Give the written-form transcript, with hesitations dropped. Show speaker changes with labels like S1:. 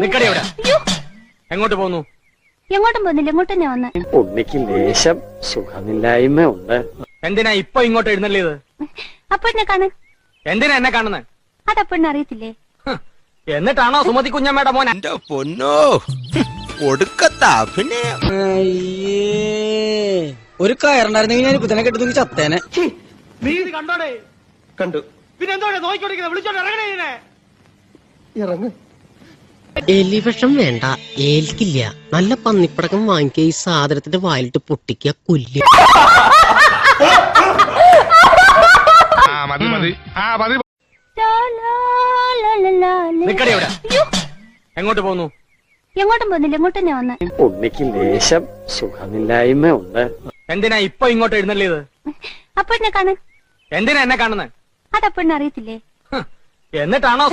S1: നിക്കടി അവിടെ. എങ്ങോട്ട് പോന്നു?
S2: എങ്ങോട്ടും പോകുന്നില്ല, ഇങ്ങോട്ട് തന്നെ വന്ന്.
S3: ഉണ്ണിക്ക് ലേശം സുഖമില്ലായ്മ ഉണ്ട്.
S1: എന്തിനാ ഇപ്പൊ ഇങ്ങോട്ട് എഴുന്നള്ളിയത്?
S2: അപ്പഴിനെ കാണാൻ.
S1: എന്തിനാ എന്നെ കാണുന്നത്?
S2: അതപ്പഴിനെ അറിയത്തില്ലേ?
S1: എന്നിട്ടാണോ സുമതി കുഞ്ഞമ്മയുടെ മോൻ?
S4: എന്റെ പൊന്നോ, ഒടുക്കത്താ. പിന്നെ
S5: ഒരു കയറുണ്ടായിരുന്നെങ്കിൽ ഞാൻ ഇപ്പൊ തന്നെ കെട്ടുന്നെങ്കിൽ ചത്തേനെ.
S1: നീ ഇത് കണ്ടോടെ?
S3: കണ്ടു.
S1: പിന്നെ എന്തോടെ നോക്കിക്കൊണ്ടിരിക്കുന്നത്? വിളിച്ചോണ്ട് ഇറങ്ങണേ.
S3: ഇറങ്ങ്.
S6: എലിവിഷം വേണ്ട, ഏൽക്കില്ല. നല്ല പന്നിപ്പടക്കം വാങ്ങിക്കുക, ഈ സാധനത്തിന്റെ വായിലിട്ട് പൊട്ടിക്കുക, കൊല്ലുക.
S1: നിക്കടി അവിടെ. എങ്ങോട്ട് പോന്നു?
S2: എങ്ങോട്ടും പോകുന്നില്ല, ഇങ്ങോട്ട് തന്നെ വന്ന്.
S3: ഉണ്ണിക്ക് ലേശം സുഖമില്ലായ്മ ഉണ്ട്.
S1: എന്തിനാ ഇപ്പൊ ഇങ്ങോട്ട് എഴുന്നള്ളിയത്?
S2: അപ്പഴിനെ കാണാൻ.
S1: എന്തിനാ എന്നെ കാണുന്നത്?
S2: അതപ്പഴിനെ അറിയത്തില്ലേ?
S1: എന്നിട്ടാണോ